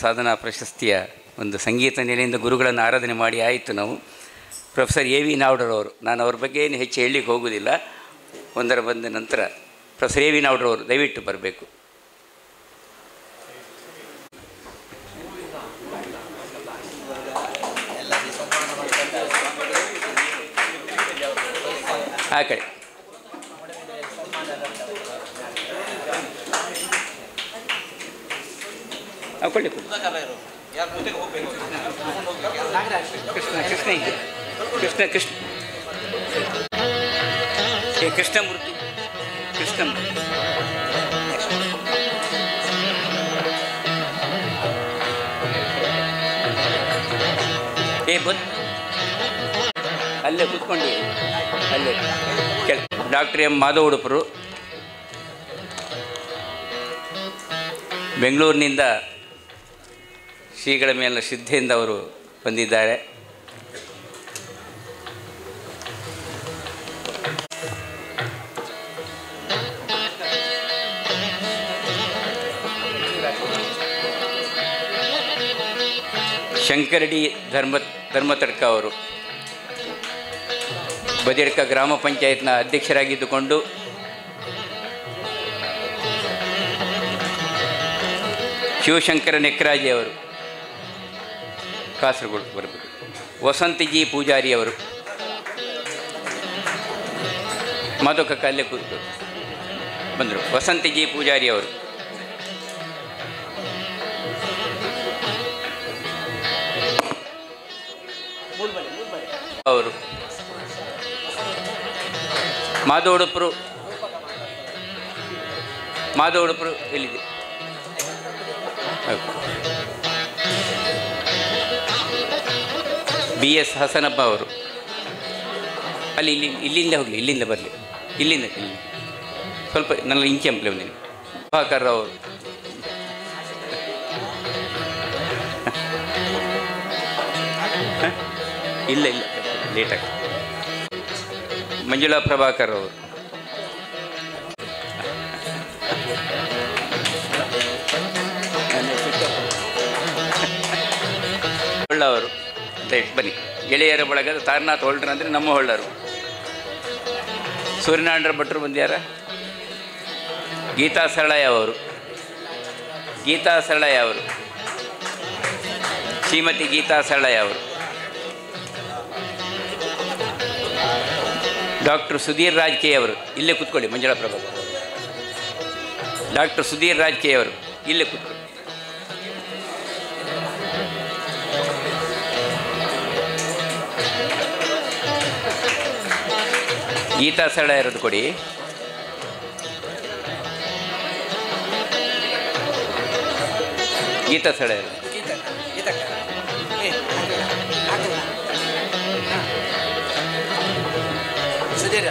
ಸಾಧನಾ ಪ್ರಶಸ್ತಿಯ ಒಂದು ಸಂಗೀತ ನೆಲೆಯಿಂದ ಗುರುಗಳನ್ನು ಆರಾಧನೆ ಮಾಡಿ ಆಯಿತು. ನಾವು ಪ್ರೊಫೆಸರ್ ಎ ವಿ ನಾವ್ಡರವರು, ನಾನು ಅವ್ರ ಬಗ್ಗೆ ಏನು ಹೆಚ್ಚು ಹೇಳಲಿಕ್ಕೆ ಹೋಗೋದಿಲ್ಲ. ಒಂದರ ಬಂದ ನಂತರ ಪ್ರೊಫೆಸರ್ ಎ ವಿ ನಾವ್ಡರವರು ದಯವಿಟ್ಟು ಬರಬೇಕು. ಆ ಕಡೆ ಕೊಳ್ಳಿ ಕೃಷ್ಣ ಕೃಷ್ಣಮೂರ್ತಿ ಅಲ್ಲೇ ಕೂತ್ಕೊಂಡು ಅಲ್ಲೇ ಡಾಕ್ಟರ್ ಎಂ ಮಾಧವ ಉಡುಪರು ಬೆಂಗಳೂರಿನಿಂದ ಶ್ರೀಗಳ ಮೇಲಿನ ಶ್ರದ್ಧೆಯಿಂದ ಅವರು ಬಂದಿದ್ದಾರೆ. ಶಂಕರಡಿ ಧರ್ಮತಡ್ಕ ಅವರು ಬದಿಯಡ್ಕ ಗ್ರಾಮ ಪಂಚಾಯತ್ನ ಅಧ್ಯಕ್ಷರಾಗಿದ್ದುಕೊಂಡು ಶಿವಶಂಕರ ನೆಕ್ರಾಜಿ ಅವರು ಕಾಸರಗೋಡು ಬರಬೇಕು. ವಸಂತ ಜಿ ಪೂಜಾರಿ ಅವರು ಮಧುಕ ಅಲ್ಲೇ ಕೂತು ಬಂದರು. ವಸಂತ ಜಿ ಪೂಜಾರಿ ಅವರು ಅವರು ಮಾಧವ ಉಡುಪರು ಎಲ್ಲಿದೆ? ಬಿ ಎಸ್ ಹಸನಪ್ಪ ಅವರು ಅಲ್ಲಿ ಇಲ್ಲಿಂದ ಹೋಗಲಿ, ಇಲ್ಲಿಂದ ಬರಲಿ, ಇಲ್ಲಿಂದ ಸ್ವಲ್ಪ ನನ್ನ ಇಂಚೆ ಅಂಪ್ಲೆ ಬಂದೀನಿ. ಪ್ರಭಾಕರ್ ಅವರು ಇಲ್ಲ ಲೇಟಾಗಿ. ಮಂಜುಳಾ ಪ್ರಭಾಕರ್ ಅವರು ಹೊಳ್ಳವರು ಬನ್ನಿ. ಗೆಳೆಯರ ಬಳಗದ ತಾರನಾಥ್ ಹೊಳ್ಳ್ರ ಅಂದರೆ ನಮ್ಮ ಹೊಳ್ಳರು. ಸೂರ್ಯನಾರಾಯಣ ಭಟ್ರು ಬಂದ್ಯಾರ. ಗೀತಾ ಸರಳಯ್ಯ ಅವರು ಶ್ರೀಮತಿ ಗೀತಾ ಸರಳಯ್ಯ ಅವರು. ಡಾಕ್ಟರ್ ಸುಧೀರ್ ರಾಜ್ ಅವರು ಇಲ್ಲೇ ಕೂತ್ಕೊಳ್ಳಿ. ಮಂಜುಳಾ ಪ್ರಭಾ ಡಾಕ್ಟರ್ ಸುಧೀರ್ ರಾಜ್ ಅವರು ಇಲ್ಲೇ ಕೂತ್ಕೊಳ್ಳಿ. ಗೀತಾ ಸರಳ ಇರೋದು ಕೊಡಿ. ಗೀತಾ ಸರಳ ಇರೋದು ಸುಧೀರ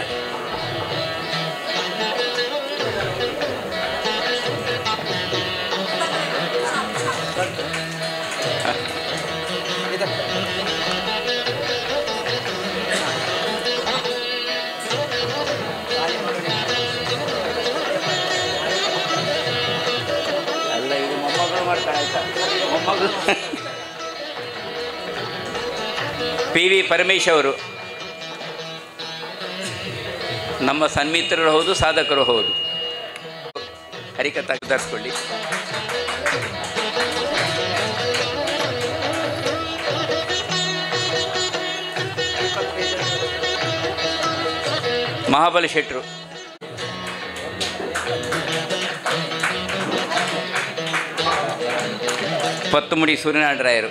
ಅಲ್ಲ, ಇದು ಮೊಮ್ಮಗಳು ಮಾಡ್ತಾಳೆ ಆಯ್ತಾ, ಮೊಮ್ಮಗಳು. ಪಿ ವಿ ಪರಮೇಶ್ ಅವರು ನಮ್ಮ ಸನ್ಮಿತ್ರರು ಹೌದು, ಸಾಧಕರು ಹೌದು. ಹರಿಕಥಾ ಧರಿಸ್ಕೊಳ್ಳಿ. ಮಹಾಬಲ ಶೆಟ್ರು, ಪತ್ತುಮುಡಿ ಸೂರ್ಯನಾರಾಯಣರಾಯರು,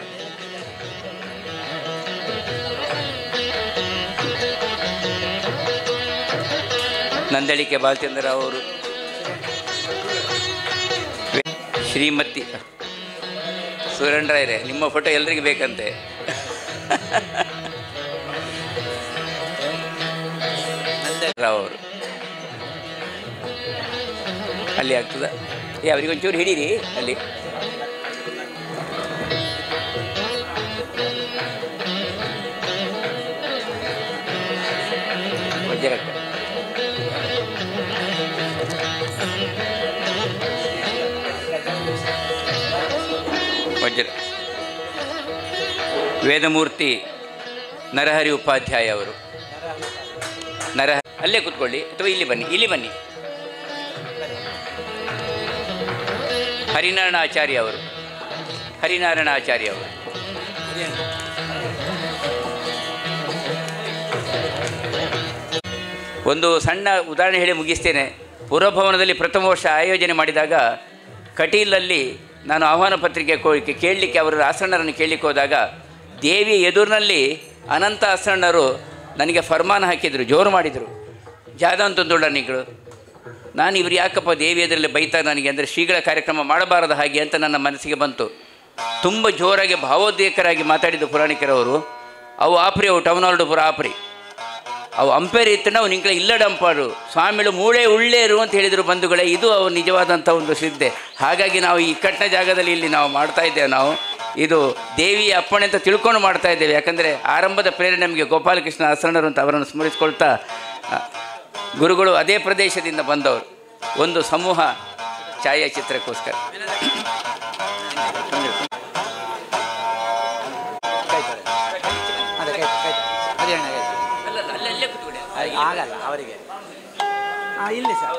ನಂದಳಿಕೆ ಬಾಲಚಂದ್ರರಾವ್ ಅವರು, ಶ್ರೀಮತಿ ಸೂರ್ಯನಾರಾಯಣರೇ, ನಿಮ್ಮ ಫೋಟೋ ಎಲ್ರಿಗೂ ಬೇಕಂತೆ. ರಾವ್ ಅವರು ಅಲ್ಲಿ ಆಗ್ತದ. ಅವರಿಗೊಂಚೂರು ಹಿಡೀರಿ ಅಲ್ಲಿ. ವಜ್ರಕ್ಕ ವಜ್ರ ವೇದಮೂರ್ತಿ ನರಹರಿ ಉಪಾಧ್ಯಾಯ ಅವರು. ಅಲ್ಲೇ ಕೂತ್ಕೊಳ್ಳಿ ಅಥವಾ ಇಲ್ಲಿ ಬನ್ನಿ, ಇಲ್ಲಿ ಬನ್ನಿ. ಹರಿನಾರಾಯಣ ಆಚಾರ್ಯ ಅವರು, ಹರಿನಾರಾಯಣ ಆಚಾರ್ಯ ಅವರು. ಒಂದು ಸಣ್ಣ ಉದಾಹರಣೆ ಹೇಳಿ ಮುಗಿಸ್ತೇನೆ. ಪುರಭವನದಲ್ಲಿ ಪ್ರಥಮ ವರ್ಷ ಆಯೋಜನೆ ಮಾಡಿದಾಗ ಕಟೀಲಲ್ಲಿ ನಾನು ಆಹ್ವಾನ ಪತ್ರಿಕೆ ಕೇಳಲಿಕ್ಕೆ ಅವರ ಆಸಣ್ಣರನ್ನು ಕೇಳಲಿಕ್ಕೆ ಹೋದಾಗ ದೇವಿಯ ಎದುರಿನಲ್ಲಿ ಅನಂತ ಆಸಣ್ಣರು ನನಗೆ ಫರ್ಮಾನ ಹಾಕಿದರು, ಜೋರು ಮಾಡಿದರು. ಜಾದಂತಂದುಳ್ಳನಿಗಳು, ನಾನು ಇವರು ಯಾಕಪ್ಪ ದೇವಿ ಎದುರಲ್ಲಿ ಬೈತಾ ನನಗೆ ಅಂದರೆ ಶ್ರೀಗಳ ಕಾರ್ಯಕ್ರಮ ಮಾಡಬಾರದು ಹಾಗೆ ಅಂತ ನನ್ನ ಮನಸ್ಸಿಗೆ ಬಂತು. ತುಂಬ ಜೋರಾಗಿ ಭಾವೋದ್ರೇಕರಾಗಿ ಮಾತಾಡಿದ್ದು ಪುರಾಣಿಕರವರು. ಅವು ಆಪ್ರಿ, ಅವು ಟೌನ್ ಹಾಲ್ಡು ಪುರ ಆಪ್ರಿ, ಅವು ಅಂಪೇರ್ ಇತ್ತು, ನಾವು ನಿಂಕಳ ಇಲ್ಲಡಂಪಾರು ಸ್ವಾಮಿಗಳು ಮೂಳೆ ಉಳ್ಳೇರು ಅಂತ ಹೇಳಿದರು ಬಂಧುಗಳೇ. ಇದು ಅವು ನಿಜವಾದಂಥ ಒಂದು ಶ್ರದ್ಧೆ. ಹಾಗಾಗಿ ನಾವು ಈ ಇಕ್ಕಟ್ಟಿನ ಜಾಗದಲ್ಲಿ ಇಲ್ಲಿ ನಾವು ಮಾಡ್ತಾ ಇದ್ದೇವೆ. ನಾವು ಇದು ದೇವಿಯ ಅಪ್ಪಣೆ ಅಂತ ತಿಳ್ಕೊಂಡು ಮಾಡ್ತಾ ಇದ್ದೇವೆ. ಯಾಕಂದರೆ ಆರಂಭದ ಪ್ರೇರಣೆ ನಮಗೆ ಗೋಪಾಲಕೃಷ್ಣ ಆಸರಣರು ಅಂತ ಅವರನ್ನು ಸ್ಮರಿಸ್ಕೊಳ್ತಾ, ಗುರುಗಳು ಅದೇ ಪ್ರದೇಶದಿಂದ ಬಂದವರು. ಒಂದು ಸಮೂಹ ಛಾಯಾಚಿತ್ರಕ್ಕೋಸ್ಕರ ಆಗಲ್ಲ ಅವರಿಗೆ. ಇಲ್ಲಿ ಸರ್